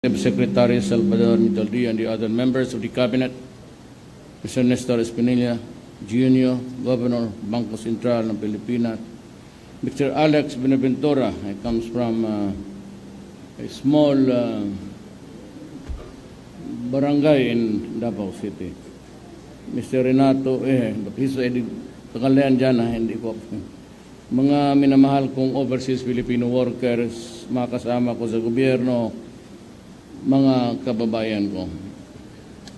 Secretary Salvador Mitaldi and the other members of the Cabinet, Mr. Nestor Espinilla, Jr., Governor, Bangko Sentral ng Pilipinas, Mr. Alex Benaventura, he comes from a small barangay in Davao City. Mr. Renato, but he's a Tagalayan dyan, hindi ko. Mga minamahal kong overseas Filipino workers, mga kasama ko sa gobyerno, mga kababayan ko.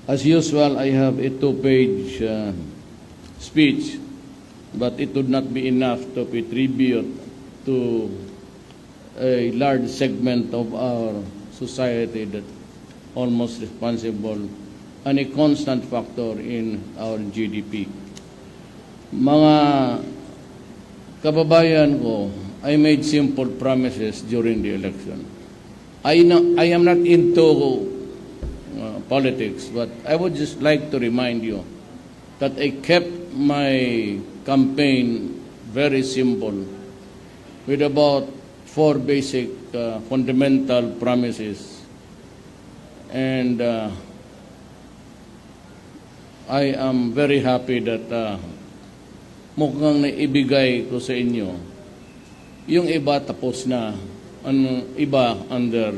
As usual, I have a two-page speech, but it would not be enough to pay tribute to a large segment of our society that almost responsible and a constant factor in our GDP. Mga kababayan ko, I made simple promises during the election. I am not into politics, but I would just like to remind you that I kept my campaign very simple with about 4 basic fundamental promises. And I am very happy that mukhang naibigay ko sa inyo. Yung iba tapos na, iba under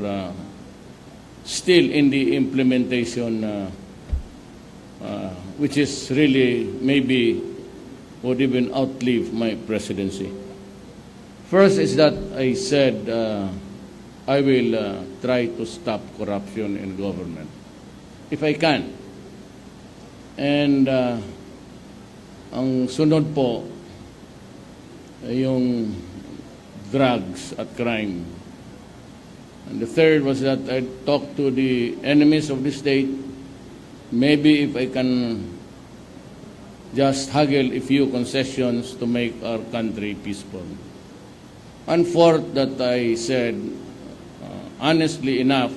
still in the implementation, which is really maybe would even outlive my presidency. First is that I said I will try to stop corruption in government if I can. And ang sunod po yung drugs at crime. And the third was that I talked to the enemies of the state, maybe if I can just haggle a few concessions to make our country peaceful. And fourth, that I said, honestly enough,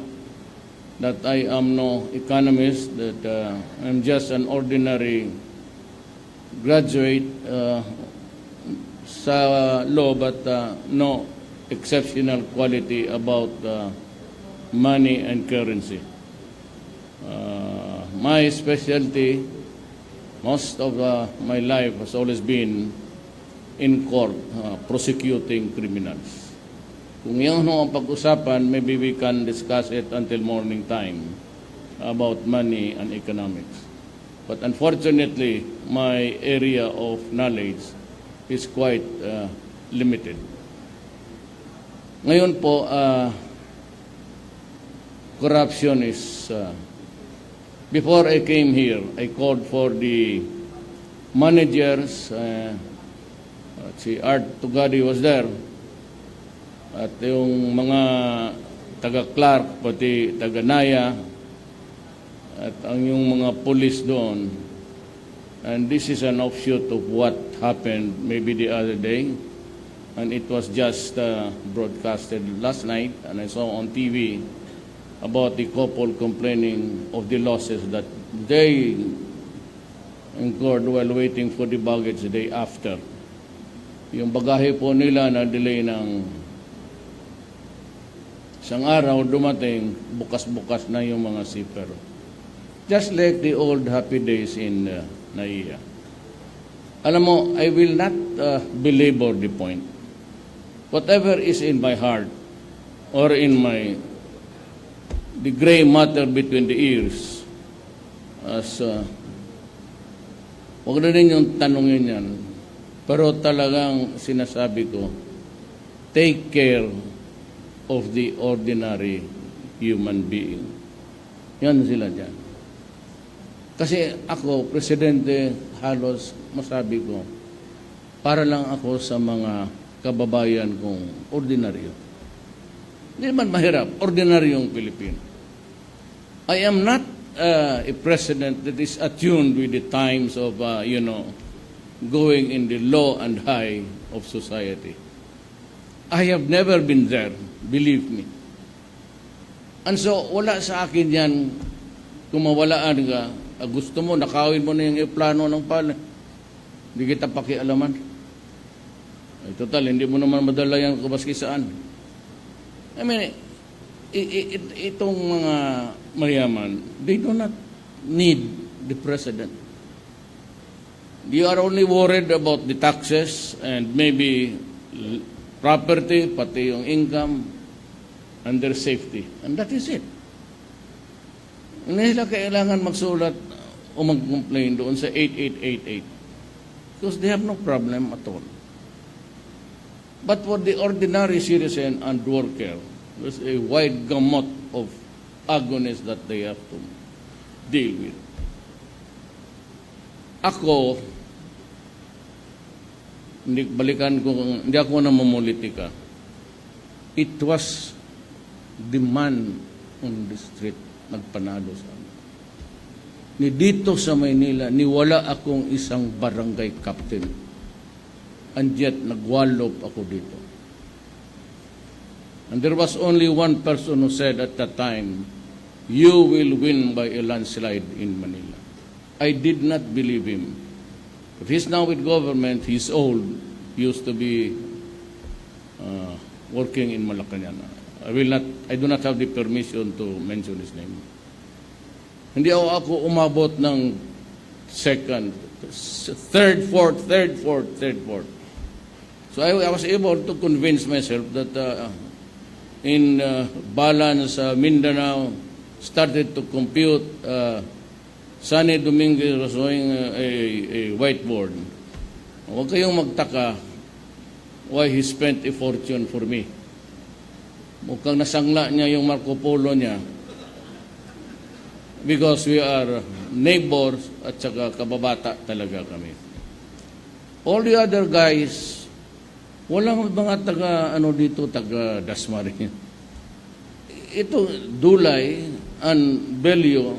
that I am no economist, that I'm just an ordinary graduate sa law, but no exceptional quality about money and currency. My specialty, most of my life has always been in court, prosecuting criminals. Kung yan ang pag-usapan, maybe we can discuss it until morning time about money and economics. But unfortunately, my area of knowledge is quite limited. Ngayon po, corruption is, before I came here, I called for the managers, si Art Tugadi was there, at yung mga taga-Clark, pati taga-Naya, at ang yung mga police doon. And this is an offshoot of what happened maybe the other day. And it was just broadcasted last night, and I saw on TV about the couple complaining of the losses that they incurred while waiting for the baggage the day after. Yung bagahe po nila na delay ng isang araw, dumating, bukas-bukas na yung mga zipper. Just like the old happy days in NAIA. Alam mo, I will not belabor the point. Whatever is in my heart or in the gray matter between the ears, as wag na rin yung tanongin yan, pero talagang sinasabi ko, take care of the ordinary human being. Yan sila dyan. Kasi ako, Presidente, halos masabi ko, para lang ako sa mga kababayan kong ordinaryo. Hindi naman mahirap, ordinaryong Pilipino. I am not a president that is attuned with the times of, going in the low and high of society. I have never been there, believe me. And so, wala sa akin yan, kung mawalaan ka, gusto mo, nakawin mo na yung plano ng pala. Hindi kita pakialaman. Ay, total, hindi mo naman madala yan kung maski saan. I mean, Itong mga mayaman, they do not need the president. You are only worried about the taxes and maybe property, pati yung income, and their safety. And that is it. Hindi sila kailangan magsulat o mag-complain doon sa 8888 because they have no problem at all. But for the ordinary citizen and worker, there's a wide gamut of agonies that they have to deal with. Ako, hindi ako namumulitika. It was the man on the street nagpanalo sa amin. Ni dito sa Maynila, niwala akong isang barangay captain. And yet, nagwalop ako dito. And there was only one person who said at that time, you will win by a landslide in Manila. I did not believe him. If he's now with government, he's old. He used to be working in Malacanang. I do not have the permission to mention his name. Hindi ako umabot ng second, third, fourth. So I was able to convince myself that in balance, Mindanao started to compute. Sunny Dominguez was showing a whiteboard. Huwag kayong magtaka why he spent a fortune for me. Mukhang nasangla niya yung Marco Polo niya because we are neighbors at saka kababata talaga kami. All the other guys, walang mga taga Dasmariñas. Ito, Dulay and Belio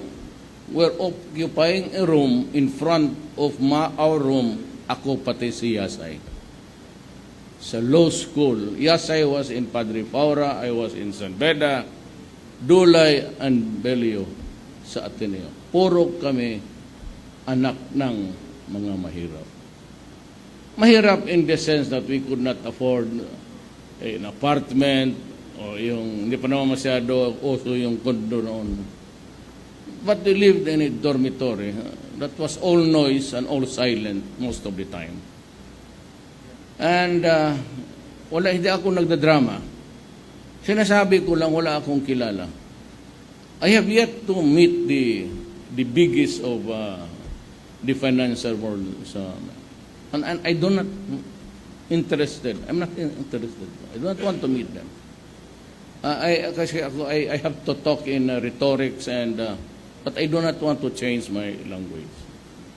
were occupying a room in front of our room, ako pati si Yasay. Sa law school, Yasay was in Padre Paura, I was in San Beda, Dulay and Belio sa Ateneo. Puro kami anak ng mga mahirap. Mahirap in the sense that we could not afford an apartment o yung, hindi pa naman masyado uso yung condo noon. But they lived in a dormitory that was all noise and all silent most of the time. And hindi ako nagdadrama. Sinasabi ko lang, wala akong kilala. I have yet to meet the biggest of the financial world. And I do not interested. I'm not interested. I do not want to meet them. Kasi I have to talk in rhetorics but I do not want to change my language.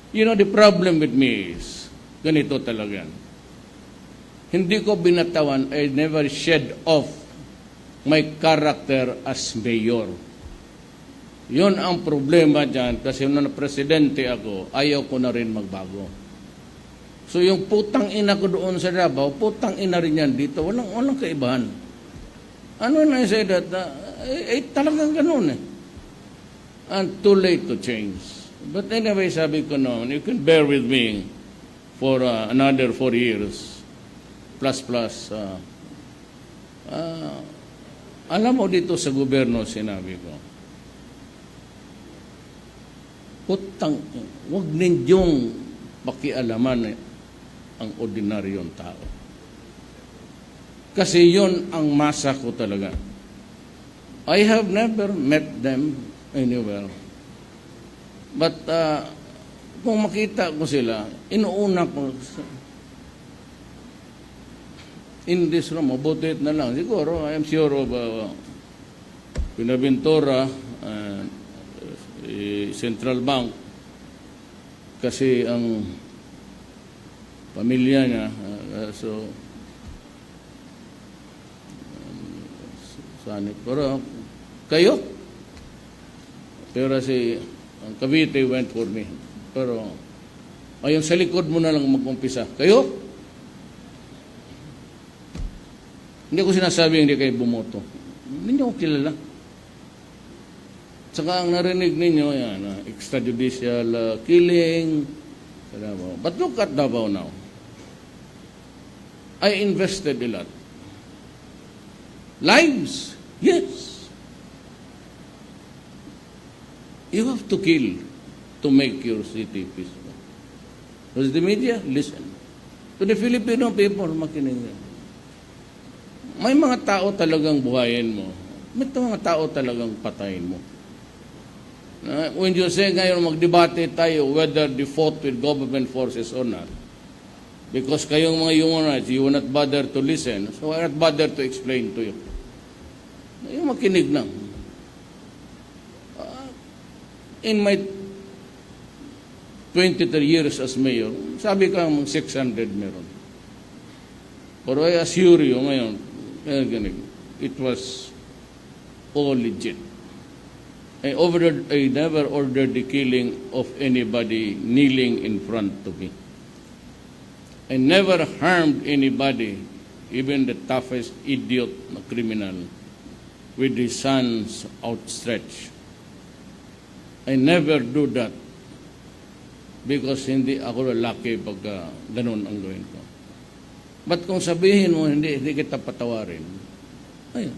You know, the problem with me is, ganito talaga. Hindi ko binatawan, I never shed off my character as mayor. Yun ang problema dyan, kasi nung presidente ako, ayaw ko na rin magbago. So yung putang ina ko doon sa Davao, putang ina rin yan dito, walang kaibahan. Ano na I say that? Talagang ganun eh. And too late to change. But anyway, sabi ko noon, you can bear with me for another 4 years, plus. Alam mo dito sa gobyerno, sinabi ko, huwag ninyong pakialaman ang ordinaryong tao. Kasi yun ang masa ko talaga. I have never met them anywhere. But kung makita ko sila, inuuna ko in this room, mabutit na lang. Siguro, I am sure of Pinaventura, Central Bank, kasi ang pamilya niya, sanit. Pero kayo, pero ang Cavite went for me. Pero ayun, sa likod mo na lang mag-umpisa. Kayo? Hindi ko sinasabi hindi kayo bumoto. Hindi niyo ko kilala. Saka ang narinig ninyo, yan, extrajudicial killing. But look at Davao now. I invested a lot. Lives, yes. You have to kill to make your city peaceful. Because the media, listen. To the Filipino people, makinig. May mga tao talagang buhayin mo. May mga tao talagang patayin mo. When you say ngayon magdebate tayo whether the vote with government forces or not, because kayong mga human rights, you will not bother to listen, so I not bother to explain to you. Yung makinig lang. In my 23 years as mayor, sabi ko 600 meron. Pero I assure you ngayon, it was all legit. I never ordered the killing of anybody kneeling in front of me. I never harmed anybody, even the toughest idiot na criminal, with his hands outstretched. I never do that because hindi ako lalaki pagka ganun ang gawin ko. But kung sabihin mo, hindi kita patawarin, ayun.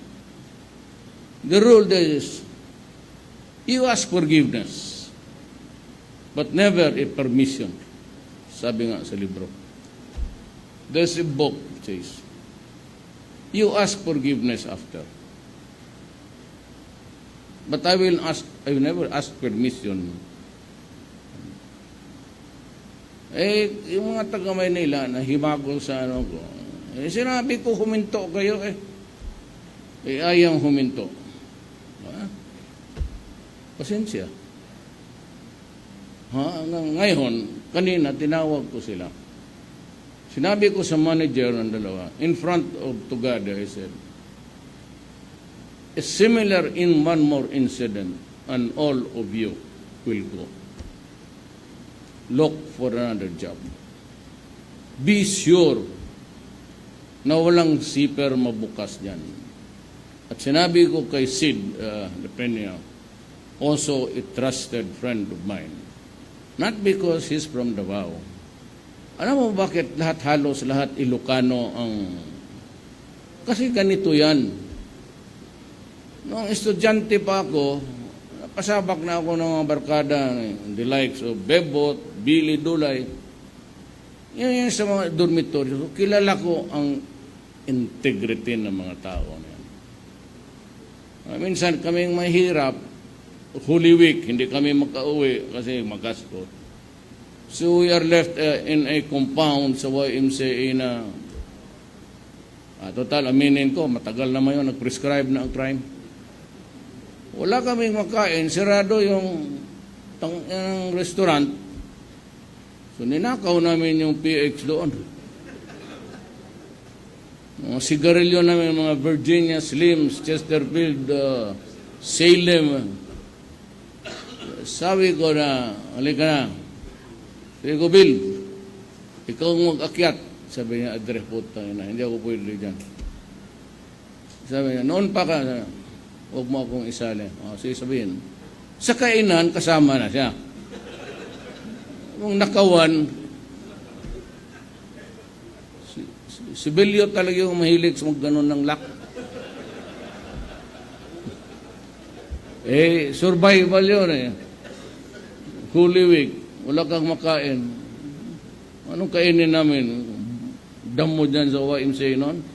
The rule is, you ask forgiveness, but never a permission. Sabi nga sa libro. There's a book that says, you ask forgiveness after. But I will never ask permission. Yung mga taga-Maynila na himagol sa ano ko, sinabi ko huminto kayo ayang huminto. Pasensya. Ngayon, kanina, tinawag ko sila. Sinabi ko sa manager ng dalawa, in front of together, I said, a similar in one more incident, and all of you will go. Look for another job. Be sure na walang zipper mabukas dyan. At sinabi ko kay Sid, the Premier, also a trusted friend of mine. Not because he's from Davao. Alam mo bakit halos lahat Ilocano ang... Kasi ganito yan. Noong estudyante pa ako, pasabak na ako ng mga barkada, the likes of Bebot, Billy Dulay. Yan sa mga dormitory. Kilala ko ang integrity ng mga tao na yan. Minsan kaming mahirap, Holy Week, hindi kami makauwi kasi magasto. So we are left in a compound sa YMCA na total, aminin ko, matagal naman yun, nag-prescribe na ang crime. Wala kaming makain, sirado yung restaurant. So ninakaw namin yung PX doon. Mga sigarilyo namin, mga Virginia Slims, Chesterfield, Salem. Sabi ko na, halika na. Sabi ko, Bill, ikaw mag-akyat. Sabi niya, address po tayo na, hindi ako pwede dyan. Sabi niya, noon pa ka, huwag mo akong isali. Sige sabihin, sa kainan, kasama na siya. Kung nakawan, si Bilyo talaga yung mahilig sa mag-ganon ng lock. Survival yun Holy Week, wala kang makain. Anong kainin namin? Damo dyan sa YMCA noon?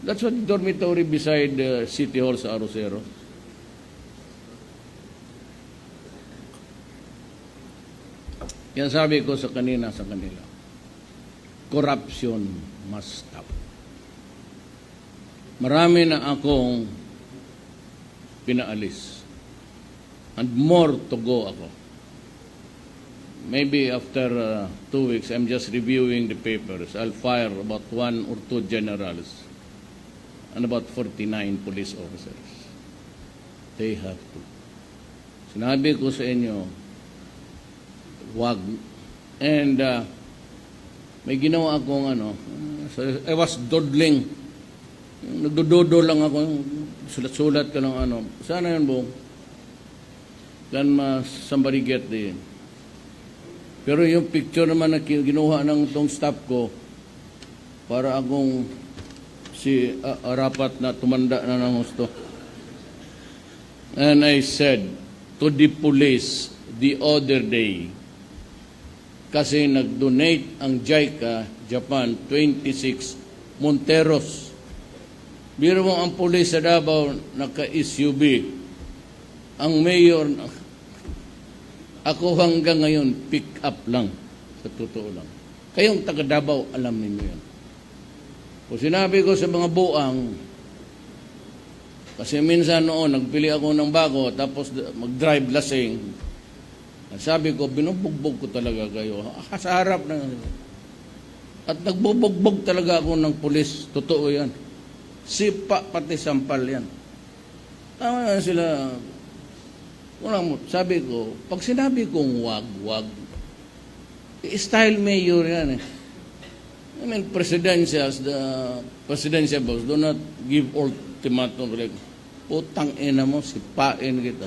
That's what dormitory beside the City Hall sa Arosero. Yan sabi ko sa kanina sa kanila. Corruption must stop. Marami na akong pinaalis. And more to go ako. Maybe after 2 weeks, I'm just reviewing the papers. I'll fire about 1 or 2 generals and about 49 police officers. They have to. Sinabi ko sa inyo, wag. And may ginawa akong so I was dawdling. Nagdododo lang ako, sulat-sulat ka ng Sana yun, Bong. Can somebody get the... Pero yung picture naman na ginuha ng tong staff ko, para akong si Arapat na tumanda na ng gusto. And I said, to the police the other day kasi nag-donate ang JICA, Japan, 26 Monteros. Biro mo ang pulis sa Davao naka-SUV. Ang mayor, ako hanggang ngayon, pick up lang. Sa totoo lang. Kayong taga Davao, alam ninyo yan. Kung sinabi ko sa mga buang, kasi minsan noon, nagpili ako ng bago, tapos mag-drive lasing. Sabi ko, binubugbog ko talaga kayo. Sa harap na. At nagbubugbog talaga ako ng pulis. Totoo yan. Sipa, pati sampal yan. Tama na sila. Sabi ko, pag sinabi kong wag, style mayor yan eh. I mean, presidential boss do not give ultimatum like, putang ina mo, sipain kita.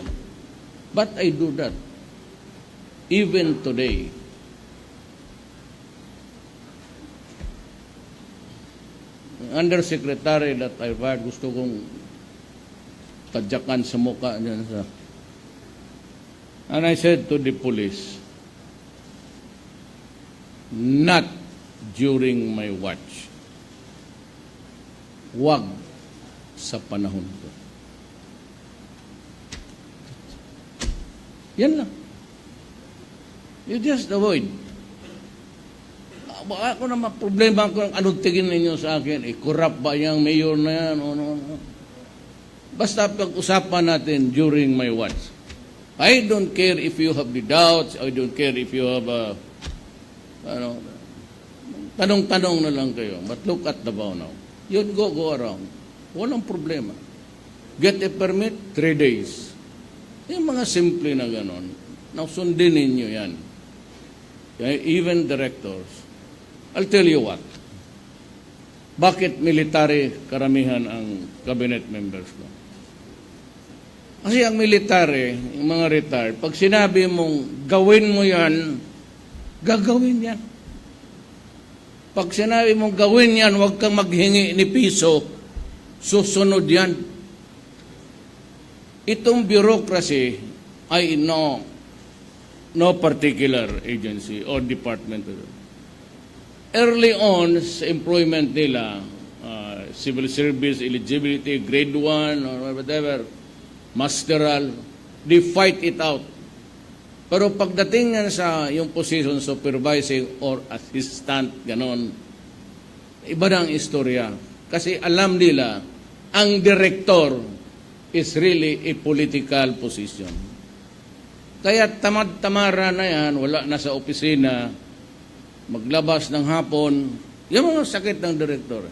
But I do that. Even today. Undersecretary that I fired, gusto kong tadyakan sa mukha niya sa... And I said to the police, not during my watch. Wag sa panahon ko. Yan lang. You just avoid. Ako naman, problema ko, anong tingin ninyo sa akin? Corrupt ba yung mayor na yan? Basta pag-usapan natin during my watch. I don't care if you have the doubts. I don't care if you have tanong-tanong na lang kayo. But look at Davao now. You go around. Walang problema. Get a permit, 3 days. Yung mga simple na ganon. Now, sundin ninyo yan. Even directors. I'll tell you what. Bakit military karamihan ang cabinet members ko? Kasi ang military, yung mga retired, pag sinabi mong gawin mo yan, gagawin yan. Pag sinabi mong gawin yan, huwag kang maghingi ni piso, susunod yan. Itong bureaucracy ay no particular agency or department. Early on sa employment nila, civil service, eligibility, grade 1 or whatever, masteral, they fight it out. Pero pagdating nga sa yung position supervising or assistant, ganon, iba na ang istorya. Kasi alam nila, ang director is really a political position. Kaya tamad-tamara na yan, wala na sa opisina, maglabas ng hapon, yung mga sakit ng director.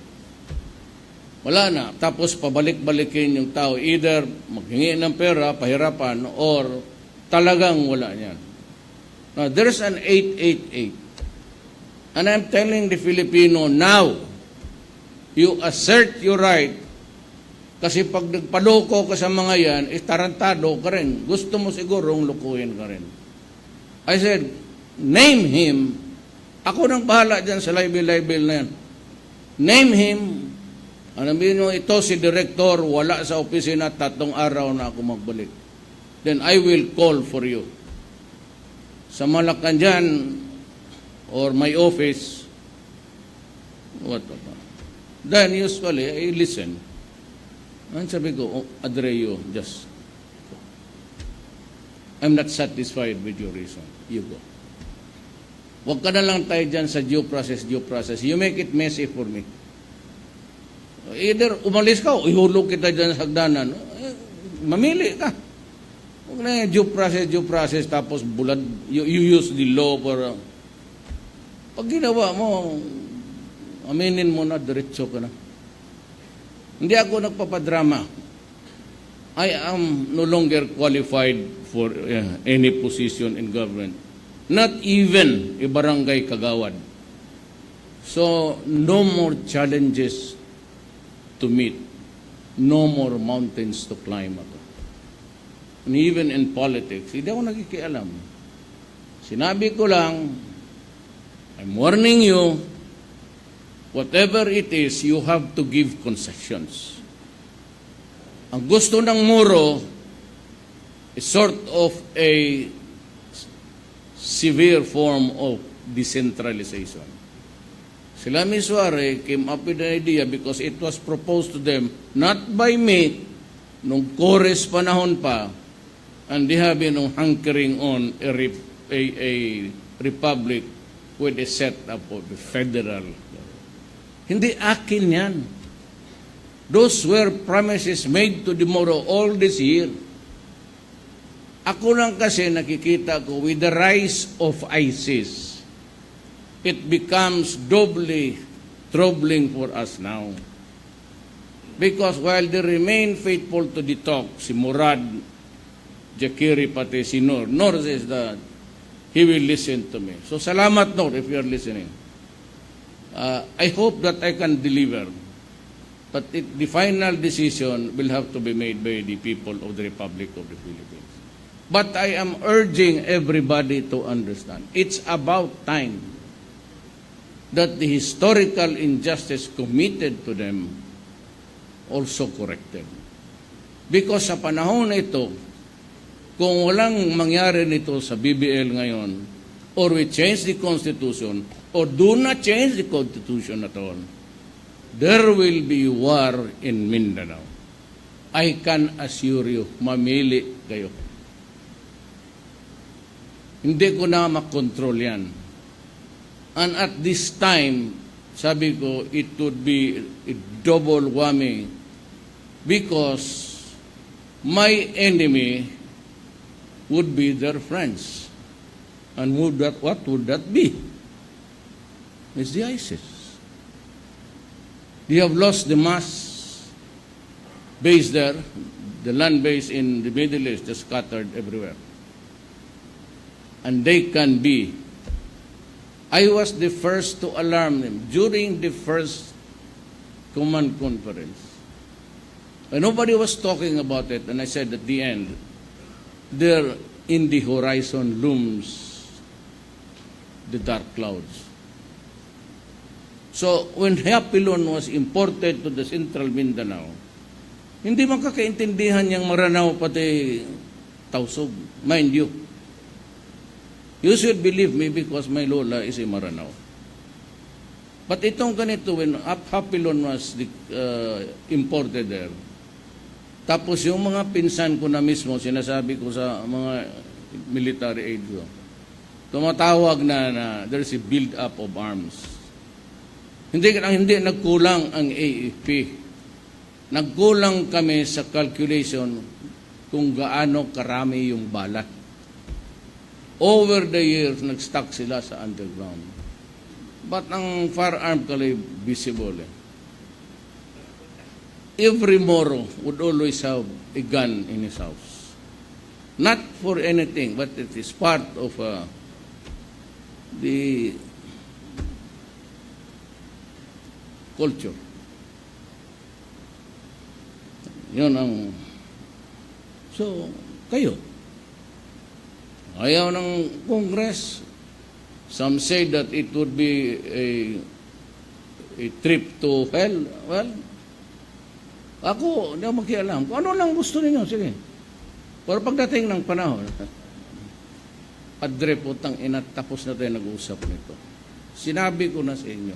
Wala na. Tapos pabalik-balikin yung tao. Either maghingi ng pera, pahirapan, or talagang wala niyan. Now, there's an 888. And I'm telling the Filipino now, you assert your right. Kasi pag nagpaloko ka sa mga yan, tarantado ka rin. Gusto mo sigurong lukuhin ka rin. I said, name him. Ako nang bahala dyan sa libel na yan. Name him. Alamin nyo, ito si director, wala sa opisina, 3 araw na ako magbalik. Then I will call for you. Sa Malacanang or my office, what? Then usually, I listen. And sabi ko, Adreo, just go. I'm not satisfied with your reason. You go. Huwag ka na lang tayo dyan sa due process. You make it messy for me. Either umalis ka o ihulog kita dyan sa hagdanan. Mamili ka. Huwag na due process, tapos bulad, you use the law for... Pag ginawa mo, aminin mo na, diretso ka na. Hindi ako nagpapadrama. I am no longer qualified for any position in government. Not even a barangay kagawad. So, no more challenges to meet. No more mountains to climb. And even in politics, hindi ako nakikialam. Sinabi ko lang, I'm warning you, whatever it is, you have to give concessions. Ang gusto ng muro, sort of a severe form of decentralization. Sila Misware came up with the idea because it was proposed to them not by me, nung Kores panahon pa, and they have been hankering on a republic with a setup of the federal. Hindi akin yan. Those were promises made to the Moro all this year. Ako lang kasi nakikita ko with the rise of ISIS, it becomes doubly troubling for us now. Because while they remain faithful to the talk, si Murad, Jakiri, pati si Noor says that he will listen to me. So salamat Noor if you are listening. I hope that I can deliver. But the final decision will have to be made by the people of the Republic of the Philippines. But I am urging everybody to understand, it's about time that the historical injustice committed to them also corrected. Because sa panahon na ito, kung walang mangyari nito sa BBL ngayon, or we change the Constitution, or do not change the Constitution at all, there will be war in Mindanao. I can assure you, mamili kayo. Hindi ko na makontrol yan. And at this time, sabi ko, it would be a double whammy because my enemy would be their friends. And what would that be? It's the ISIS. They have lost the mass base there, the land base in the Middle East, just scattered everywhere. And they can be. I was the first to alarm them during the first command conference. And nobody was talking about it, and I said at the end, there in the horizon looms the dark clouds. So when Hapilon was imported to the central Mindanao, hindi man kakaintindihan niyang Maranao pati Tausug. Mind you, you should believe me because my lola is a Maranao. But itong ganito, when Hapilon was imported there, tapos yung mga pinsan ko na mismo, sinasabi ko sa mga military aid ko, tumatawag na there's a build-up of arms. Hindi nagkulang ang AFP. Nagkulang kami sa calculation kung gaano karami yung balat. Over the years, nag-stock sila sa underground. But ang firearm kalay visible. Every Moro would always have a gun in his house. Not for anything, but it is part of the culture. Yun ang... So, kayo. Ayaw ng Congress. Some say that it would be a trip to hell. Well, ako, hindi ako makialam. Kung ano lang gusto ninyo, sige. Pero pagdating ng panahon, Padre, putang ina, tapos na tayo nag-uusap nito. Sinabi ko na sa inyo.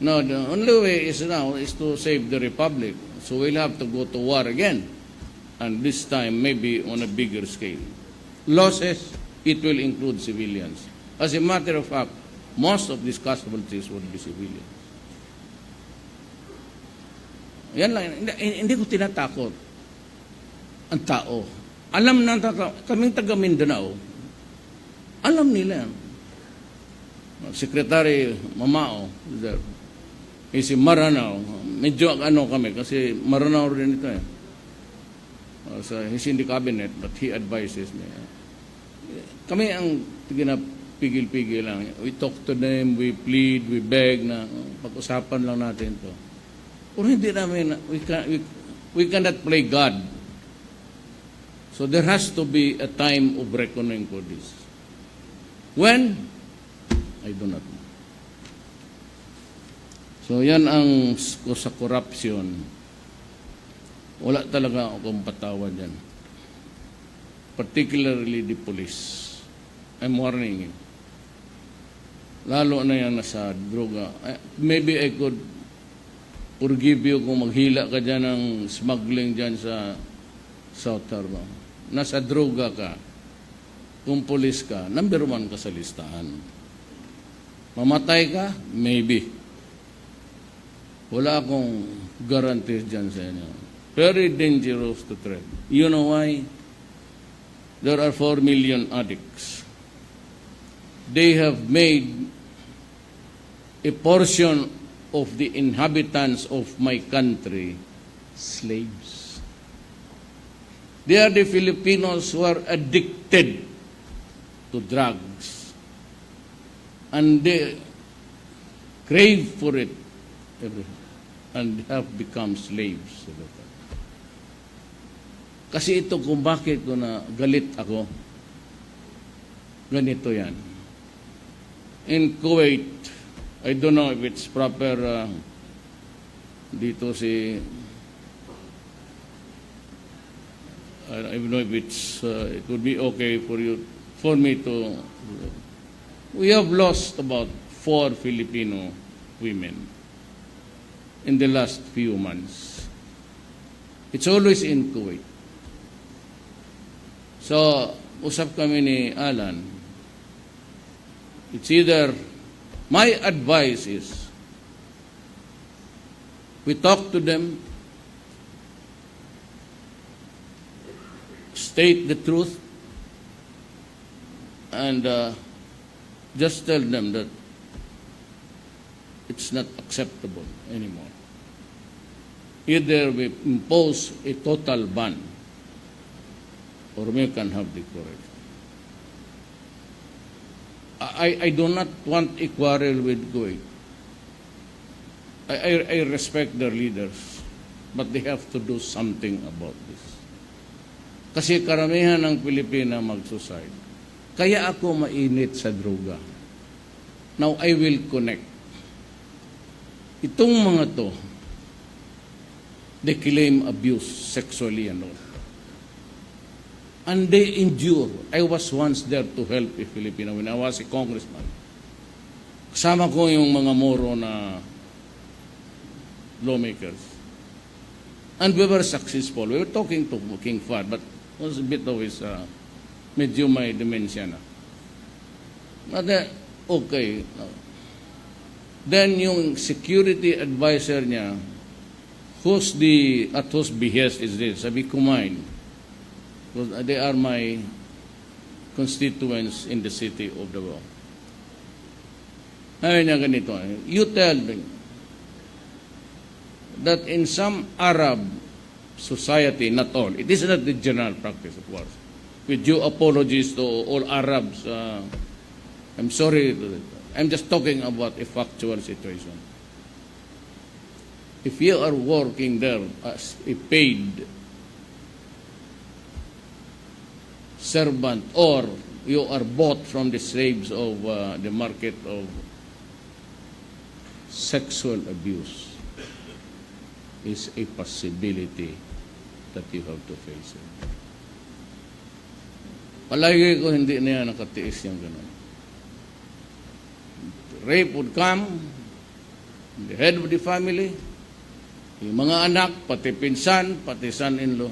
No, the only way is now is to save the Republic. So we'll have to go to war again. And this time, maybe on a bigger scale. Losses, it will include civilians. As a matter of fact, most of these casualties will be civilians. Yan lang, hindi ko tinatakot ang tao. Alam na kaming taga Mindanao, alam nila. Secretary Mamao, si Maranao, medyo ano kami, kasi Maranao rin ito eh. So, he's in the cabinet, but he advises me. Kami ang pigil-pigil lang. We talk to them, we plead, we beg na pag-usapan lang natin to. Pero hindi namin, we cannot play God. So there has to be a time of reckoning for this. When? I do not know. So yan ang sa corruption. Wala talaga akong patawad yan. particularly the police. I'm warning you. Lalo na yan nasa droga. Maybe I could forgive you kung maghila ka dyan ng smuggling dyan sa South Tarba. Nasa droga ka. Kung police ka, number 1 ka sa listahan. Mamatay ka? Maybe. Wala akong guarantee dyan sa inyo. Very dangerous to tread. You know why? There are 4 million addicts. They have made a portion of the inhabitants of my country slaves. They are the Filipinos who are addicted to drugs, and they crave for it and have become slaves. Kasi ito kung bakit ko na galit ako, ganito yan. In Kuwait, I don't know if it's proper dito si I don't know if it would be okay for me to. We have lost about 4 Filipino women in the last few months. It's always in Kuwait. So, usap kami ni Alan. It's either, my advice is, we talk to them, state the truth, and just tell them that it's not acceptable anymore. Either we impose a total ban, or we can have the courage. I do not want a quarrel with Kuwait. I respect their leaders, but they have to do something about this. Kasi karamihan ng Pilipina mag-suicide. Kaya ako mainit sa droga. Now, I will connect. Itong mga to, they claim abuse sexually and all. And they endure. I was once there to help a Filipino when I was a congressman. Kasama ko yung mga Moro na lawmakers. And we were successful. We were talking to King Fahd, but it was a bit of his, medyo may dementia na. But okay. Then yung security advisor niya, at whose behest is this? Sabi ko mine. Because they are my constituents in the city of Davao. Sabi niya ganito, you tell them that in some Arab society, not all, it is not the general practice, of course. With due apologies to all Arabs, I'm sorry, I'm just talking about a factual situation. If you are working there as a paid servant, or you are bought from the slaves of the market of sexual abuse, is a possibility that you have to face it. Palagi ko hindi na yan nakatiis yung gano'n. Rape would come, the head of the family, yung mga anak, pati pinsan, pati son-in-law.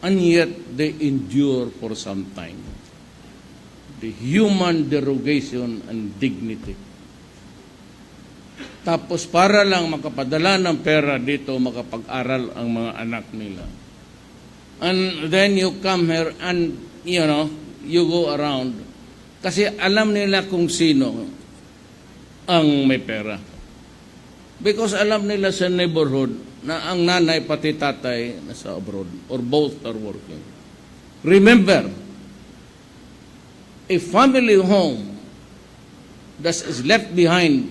And yet they endure for some time. The human derogation and dignity. Tapos para lang makapadala ng pera dito, makapag-aral ang mga anak nila. And then you come here and, you go around. Kasi alam nila kung sino ang may pera. Because alam nila sa neighborhood na ang nanay pati tatay nasa abroad or both are working. Remember, a family home that is left behind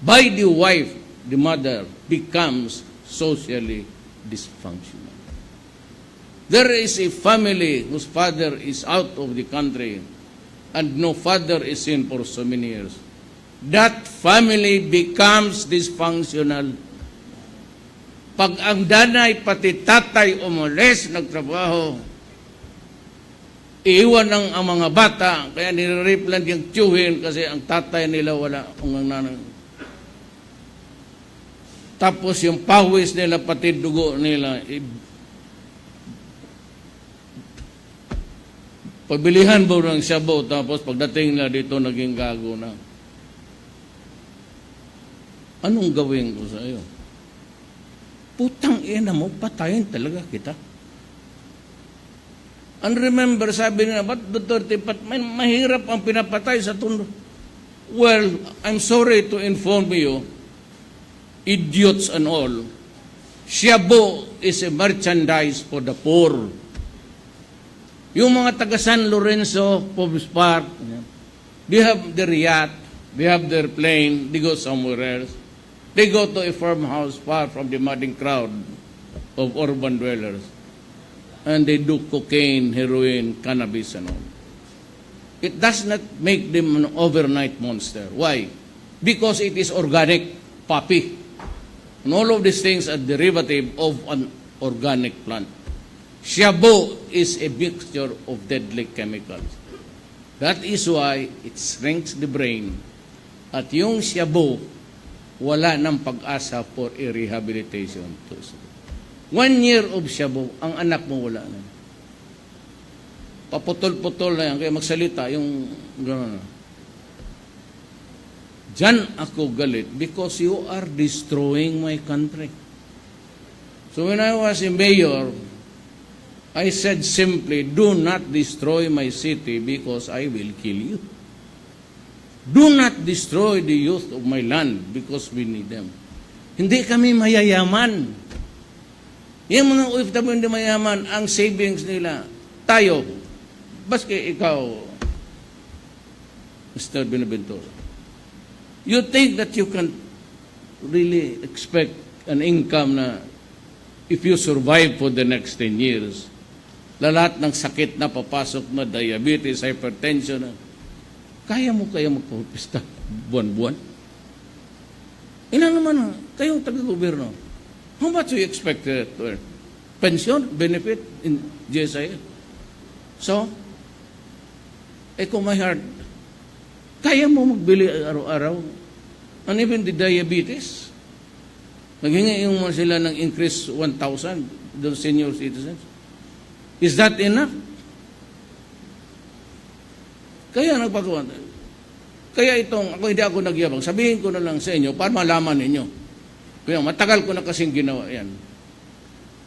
by the wife, the mother, becomes socially dysfunctional. There is a family whose father is out of the country and no father is seen for so many years. That family becomes dysfunctional. Pag ang danay pati tatay umalis, nagtrabaho, iiwan ang mga bata, kaya nire-rape lang yung tiyuhin kasi ang tatay nila wala, ang nanay. Tapos yung pawis nila, pati dugo nila, pagbilihan mo ng shabu, tapos pagdating nila dito, naging gago na. Anong gawin ko sa iyo? Putang ina mo, patayin talaga kita. And remember, sabi nila, ba't du30, mahirap ang pinapatay sa tundo? Well, I'm sorry to inform you, idiots and all, shabu is a merchandise for the poor. Yung mga taga San Lorenzo, Pobres Park, they have their yacht, they have their plane, they go somewhere else. They go to a farmhouse far from the madding crowd of urban dwellers. And they do cocaine, heroin, cannabis, and all. It does not make them an overnight monster. Why? Because it is organic, poppy. And all of these things are derivative of an organic plant. Shabu is a mixture of deadly chemicals. That is why it shrinks the brain. At yung shabu, wala ng pag-asa for a rehabilitation. 1 year of shabu, ang anak mo wala na. Paputol-putol na yan, kaya magsalita yung gano'n. Diyan ako galit because you are destroying my country. So when I was a mayor, I said simply, do not destroy my city because I will kill you. Do not destroy the youth of my land because we need them. Hindi kami mayayaman. Yung mga OFW hindi mayaman, ang savings nila, tayo, baski ikaw, Mr. Benaventura, you think that you can really expect an income na if you survive for the next 10 years, lahat ng sakit na papasok na diabetes, hypertension, kaya mo magpapista buwan-buwan? Ina naman, kayong taga-gobyerno, how much you expect to earn? Pension, benefit in GSIS? So, kung may heart, kaya mo magbili araw-araw? And even the diabetes, naghingi yung mga sila ng increase 1,000, the senior citizens. Is that enough? Kaya nagpagawa. Kaya hindi ako nagyabang. Sabihin ko na lang sa inyo para malaman ninyo. Kaya matagal ko na kasing ginawa yan.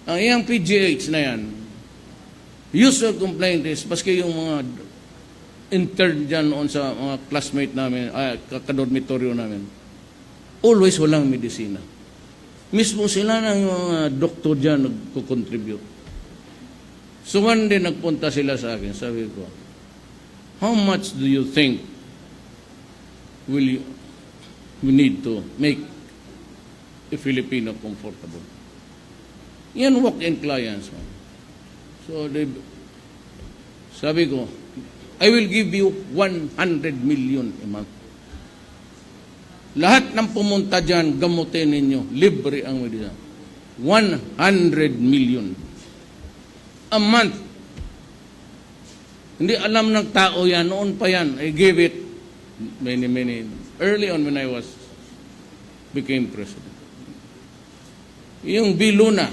Ang iyang PGH na yan, usual complaint is, paski yung mga intern dyan noon sa mga classmate namin, kadormitoryo namin, always walang medisina. Mismo sila ng mga doktor dyan nagko-contribute. So one day nagpunta sila sa akin, sabi ko, how much do you think we need to make a Filipino comfortable? Yan walk-in clients. Man. So sabi ko, I will give you 100 million a month. Lahat ng pumunta dyan, gamutin ninyo, libre ang medisina. 100 million a month. Hindi alam ng tao yan. Noon pa yan. I gave it many, early on when I became president. Yung Biluna,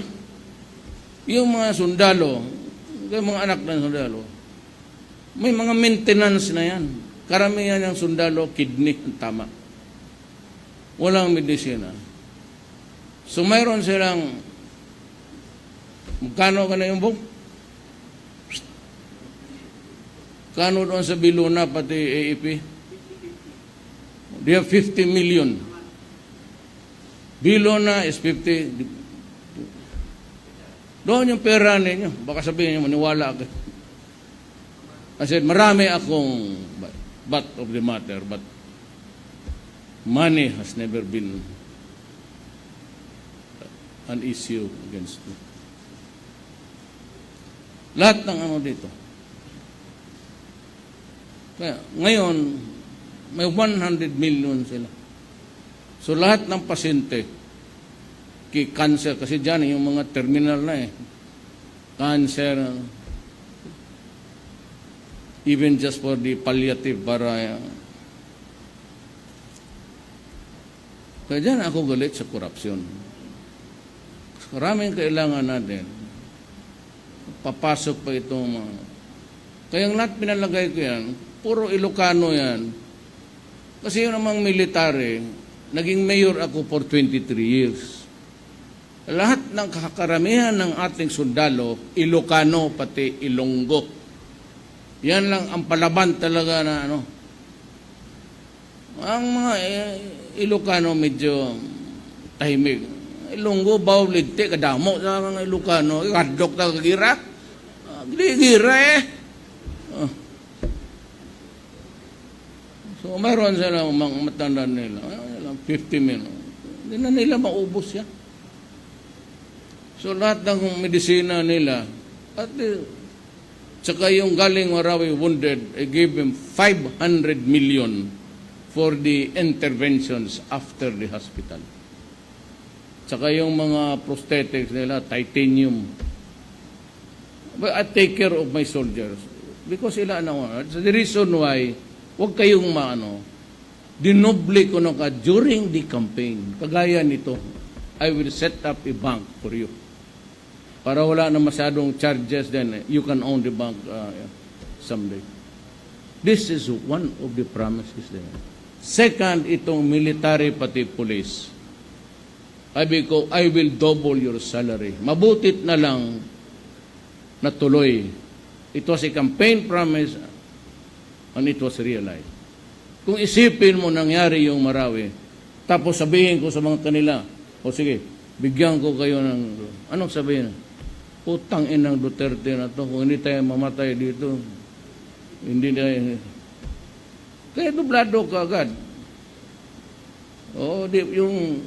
yung mga sundalo, yung mga anak ng sundalo, may mga maintenance na yan. Karamihan ng sundalo, kidney, tama. Walang medisina. So mayroon silang, magkano ka na yung buong? Kano doon sa Biluna, pati AEP? They have 50 million. Biluna is 50. Doon yung pera ninyo. Baka sabihin niyo, maniwala ka. I said, marami akong but of the matter, but money has never been an issue against me. Lahat ng ano dito. Kaya, ngayon, may 100 million sila. So, lahat ng pasyente, cancer, kasi dyan yung mga terminal na cancer, even just for the palliative para kaya dyan ako galit sa korupsyon. Maraming kailangan natin. Papasok pa itong mga... Kaya ang lahat pinalagay ko yan, puro Ilocano yan. Kasi yun namang military, naging mayor ako for 23 years. Lahat ng kakaramihan ng ating sundalo, Ilocano, pati Ilonggo. Yan lang ang palaban talaga na ano. Ang mga Ilocano medyo tahimik. Ilonggo, bawligti, kadamo sa mga Ilocano. Kadok na kagira. Gira So, mayroon sila mga matanda nila. 50 minutes. Hindi na nila maubos yan. So, lahat ng medisina nila, at saka yung galing Marawi wounded, I gave him 500 million for the interventions after the hospital. Saka yung mga prosthetics nila, titanium. But I take care of my soldiers. Because sila, that's the reason why, huwag kayong dinoble ko na ka during the campaign. Kagaya nito, I will set up a bank for you. Para wala na masyadong charges, then you can own the bank someday. This is one of the promises there. Second, itong military pati police. Sabi ko, I will double your salary. Mabutit na lang natuloy. It was a campaign promise and it was realized. Kung isipin mo nangyari yung Marawi, tapos sabihin ko sa mga kanila, o sige, bigyan ko kayo ng, anong sabihin? Utang inang Duterte na to, kung hindi tayo mamatay dito, hindi tayo, kaya dublado ka agad. O, yung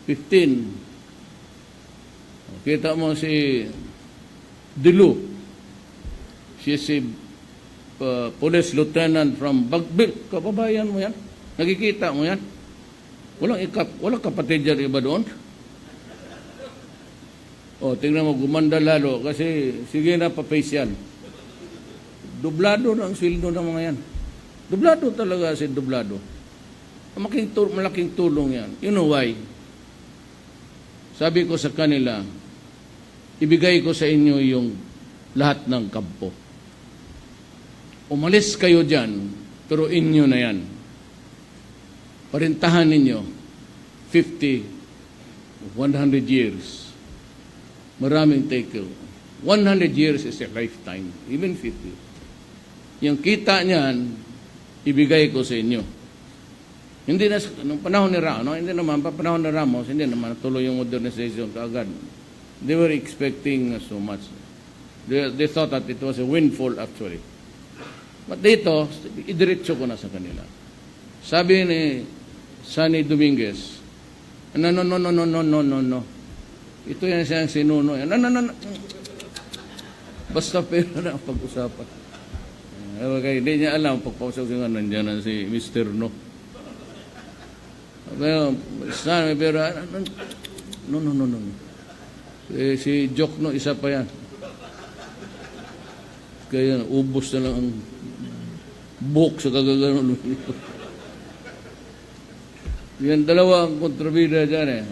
15. Kita mo si Dilu. She si police lieutenant from Bagbil. Kababayan mo yan. Nakikita mo yan. Walang kapatid dyan iba doon. O, tingnan mo, gumanda lalo. Kasi, sige na, pa-face yan. Dublado na ang sweldo ng mga yan. Dublado talaga si dublado. Malaking tulong yan. You know why? Sabi ko sa kanila, ibigay ko sa inyo yung lahat ng kampo. Umalis kayo dyan, pero inyo na yan. Parintahan ninyo, 50, 100 years. Maraming take. 100 years is a lifetime, even 50. Yung kita niyan, ibigay ko sa inyo. Hindi na, nung panahon ni Ramos, hindi naman, panahon ni Ramos, hindi naman tuloy yung modernization kaagad. They were expecting so much. They thought that it was a windfall actually. But dito, idiretso ko na sa kanila. Sabi ni Sunny Dominguez, no. Ito yan siyang sinuno. No. Basta pera na ang pag-usapan. Okay, hindi niya alam, pagpausap siya nga, nandiyan na si Mr. No. Well, sana may pera. No. Si Jok, no, isa pa yan. Kaya ubos na lang ang buhok sa kagaganon. Yan dalawa ang kontrabida dyan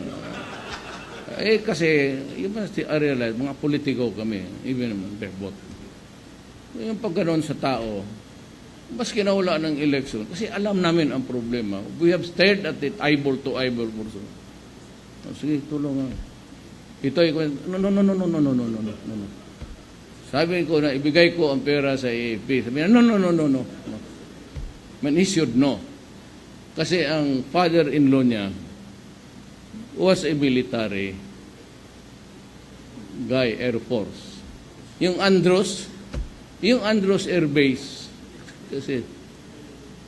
kasi, you must realize, mga politiko kami, even bot. Yung pagganon sa tao, maski na wala ng election, kasi alam namin ang problema. We have stared at it eyeball to eyeball. Sige, tulungan. Ito ay, no. Sabi ko na ibigay ko ang pera sa AAP. Sabi na, no. Man, he should know. Kasi ang father-in-law niya was a military guy, Air Force. Yung Andros Air Base, kasi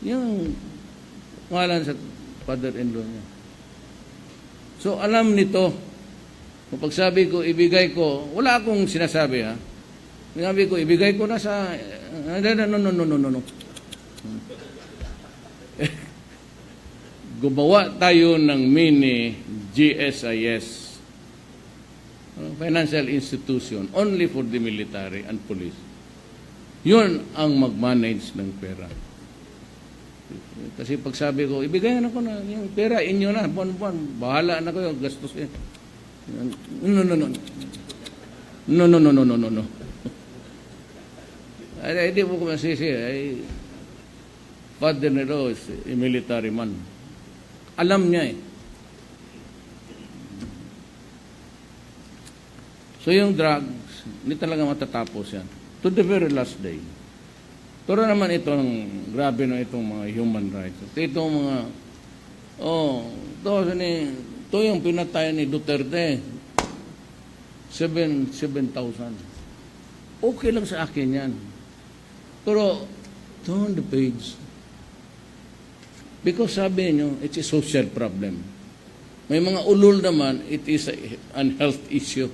yung ngalan sa father-in-law niya. So, alam nito, kapag sabi ko, ibigay ko, wala akong sinasabi, ha? Sabi ko, ibigay ko na sa, no. Gumawa tayo ng mini GSIS. financial institution only for the military and police. Yun ang mag-manage ng pera. Kasi pag sabi ko, ibigay na ko na yung pera, inyo na, buwan-buwan, bahala na kayo, gastos eh. No. No. Ay, hindi mo ko masisi. Ay, father-in-law is a military man. Alam niya eh. So yung drugs, hindi talaga matatapos yan. To the very last day. Pero naman itong, grabe na itong mga human rights. Itong mga, ito yung pinatay ni Duterte. 7,000. Okay lang sa akin yan. Pero, turn the page. Because sabi nyo, it's a social problem. May mga ulol naman, it is an health issue.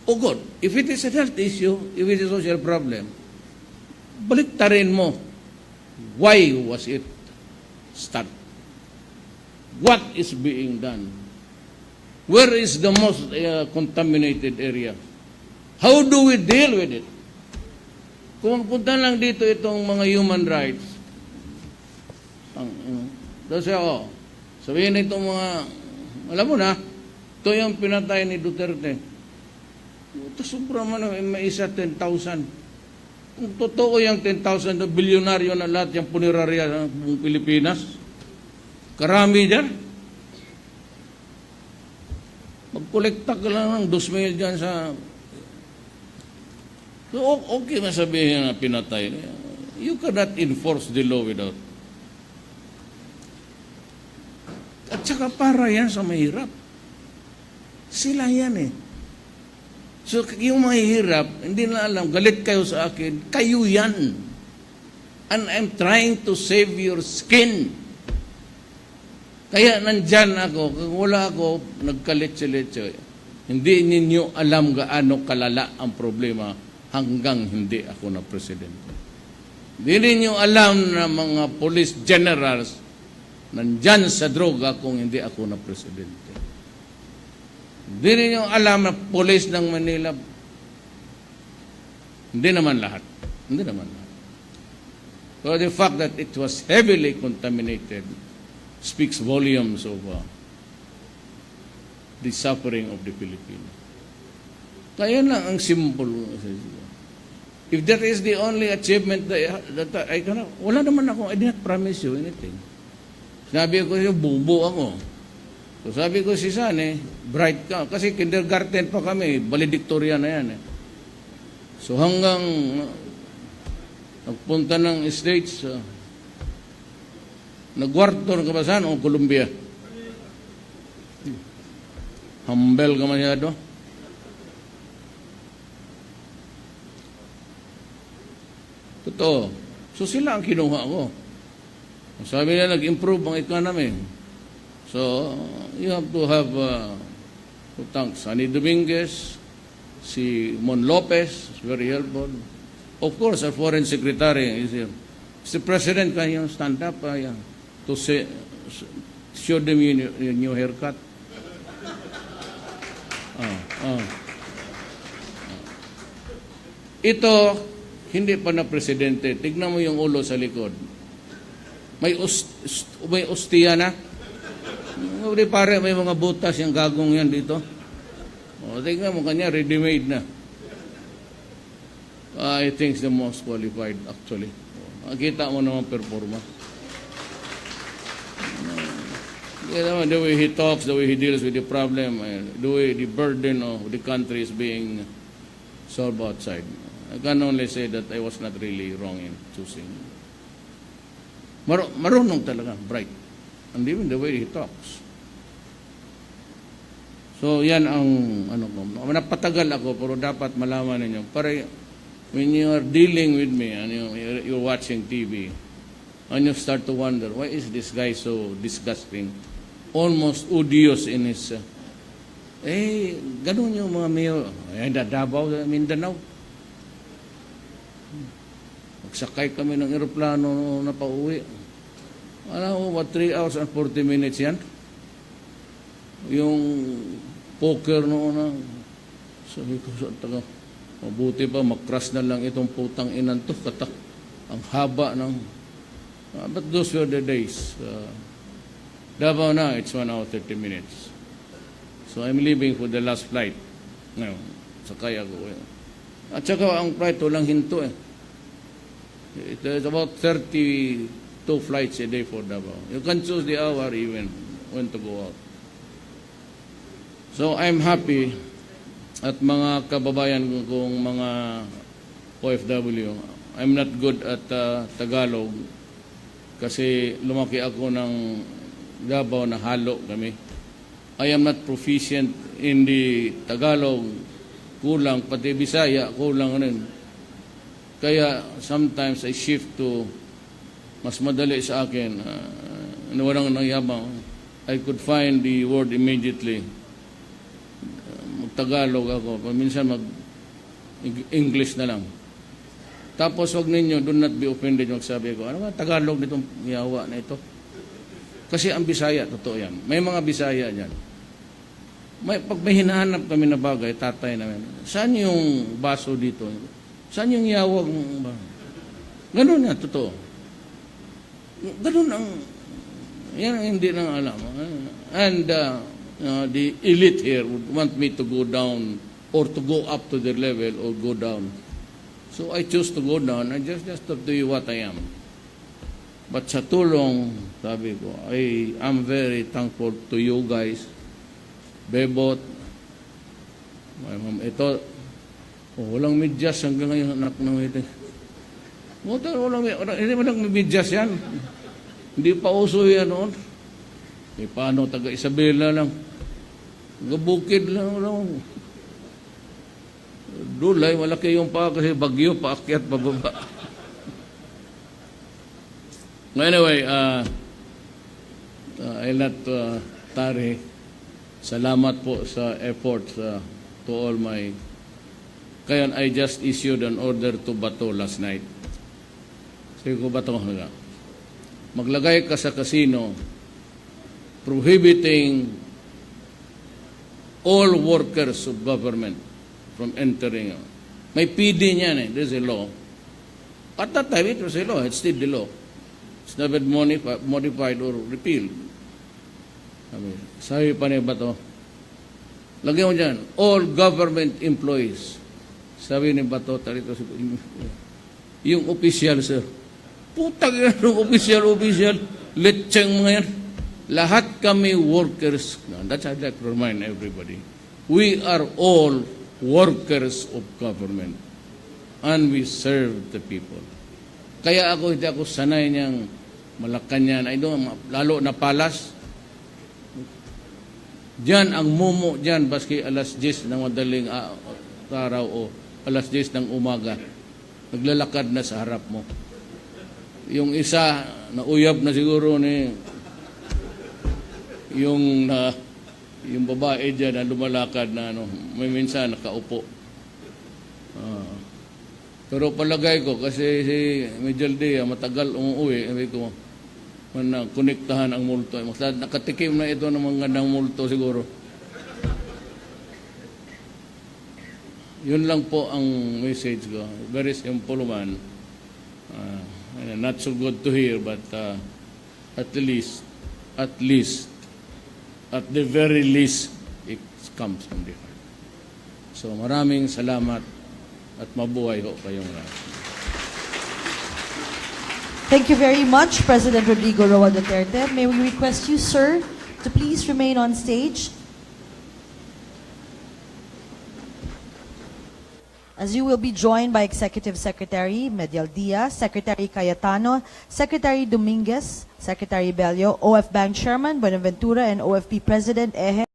Oh God, if it is a health issue, if it is a social problem, baliktarin mo. Why was it start? What is being done? Where is the most contaminated area? How do we deal with it? Kung punta lang dito itong mga human rights, sabihin na itong mga, alam mo na, ito yung pinatay ni Duterte. Ito sobra man, may isa 10,000. Kung totoo yung 10,000 na bilyonaryo na lahat yung punerarya ng Pilipinas, karami dyan. Magkolekta ka lang ng 2,000 dyan sa... So, okay masabihin na pinatay. You cannot enforce the law without. At saka para yan sa mahirap. Sila yan eh. So, yung mahihirap, hindi na alam, galit kayo sa akin, kayo yan. And I'm trying to save your skin. Kaya nandyan ako, kung wala ako, nagkalit-silit. Hindi ninyo alam gaano kalala ang problema hanggang hindi ako na presidente. Hindi ninyo alam na mga police generals nandyan sa droga kung hindi ako na presidente. Hindi ninyo alam na police ng Manila. Hindi naman lahat. So the fact that it was heavily contaminated speaks volumes of the suffering of the Filipinos. Kaya lang ang simple. If that is the only achievement that I can, wala naman ako, I did not promise you anything. Sabi ko siya, bubo ako. So sabi ko si Sane, bright ka. Kasi kindergarten pa kami, valedictorian na yan. So hanggang nagpunta ng States, nagwarto ng kabasan o Columbia. Humble ka masyado. Totoo. So sila ang kinuha ko. Sabi nila nag-improve ang economy. So, you have to have Sunny Dominguez, si Mon Lopez, very helpful. Of course, our foreign secretary is here. Mr. President, can you stand up to show them your new haircut? Ito, hindi pa na presidente. Tignan mo yung ulo sa likod. May ostiya na. Hindi pare, may mga butas yung gagong yan dito. Tingnan mo kanya, ready-made na. I think the most qualified actually. Makita mo naman performance. The way he talks, the way he deals with the problem, the way the burden of the country is being solved outside. I can only say that I was not really wrong in choosing. Marunong talaga, bright. And even the way he talks. So, yan ang, napatagal ako, pero dapat malaman ninyo. Para, when you are dealing with me, and you're watching TV, and you start to wonder, why is this guy so disgusting? Almost odious in his, ganun yung mga mayor, Davao, Mindanao. Magsakay kami ng eroplano na pauwi. Alam mo, 3 hours and 40 minutes yan? Yung poker noon na. Sabi ko sa taga, mabuti pa, makras na lang itong putang inan to. Ang haba ng... but those were the days. Davao na, it's 1 hour 30 minutes. So I'm leaving for the last flight. Ngayon, sakay ako. At saka ang flight, walang hinto eh. There's about 32 flights a day for Davao. You can choose the hour even when to go out. So I'm happy at mga kababayan kong mga OFW. I'm not good at Tagalog kasi lumaki ako ng Davao na halo kami. I am not proficient in the Tagalog, kulang, pati Bisaya, kulang rin. Kaya sometimes I shift to mas madali sa akin, walang nangyabang. I could find the word immediately. Mag-Tagalog ako, minsan mag-English na lang. Tapos wag ninyo, do not be offended, magsabi ko, ano ba Tagalog nitong yawa na ito? Kasi ang Bisaya, totoo yan. May mga Bisaya dyan. Pag may hinahanap kami na bagay, tatay namin, saan yung baso dito? Saan yung yawag? Ganun yan, totoo. Ganun ang, yan ang hindi nang alam. And the elite here would want me to go down or to go up to their level or go down. So I choose to go down and just to do you what I am. But sa tulong, sabi ko, I am very thankful to you guys. Bebot, ito, walang medyas hanggang ngayon, anak ng ito. Hindi mo lang medyas yan. Hindi pa uso yan noon. Paano, taga Isabela lang. Gabukid lang. Dulay, malaki yung pa kasi bagyo, paakyat, pababa. Anyway, I'll not tarry. Salamat po sa effort to all my... Kaya I just issued an order to Bato last night. Sabi ko, Bato, maglagay ka sa casino prohibiting all workers of government from entering. May PD niyan eh. There's a law. At that time, it was a law. It's still the law. It's never modified or repealed. Sabi pa niya ba ito? Lagyan mo dyan, all government employees. Sabi ni Bato, tarito, yung official, sir. Putang yan, official, lecheng mga yan. Lahat kami workers. That's I'd like to remind everybody. We are all workers of government. And we serve the people. Kaya hindi ako sanay niyang Malacanang, lalo na palas. Diyan ang mumo diyan baski alas 10 ng madaling araw o alas 10 ng umaga. Naglalakad na sa harap mo. Yung isa, nauyab na siguro ni yung babae diyan na lumalakad na may minsan nakaupo. Pero palagay ko, kasi si Mejalde, matagal umuwi, sabi ko, konektahan ang multo. Nakatikim na ito ng mga gandang multo siguro. Yun lang po ang message ko. Very simple man. Not so good to hear, but at the very least, it comes from the heart. So maraming salamat. At mabuhay ho kayong lahat. Thank you very much, President Rodrigo Roa Duterte. May we request you, sir, to please remain on stage. As you will be joined by Executive Secretary Medial Diaz, Secretary Cayetano, Secretary Dominguez, Secretary Bello, OF Bank Chairman Buenaventura, and OFP President Eje.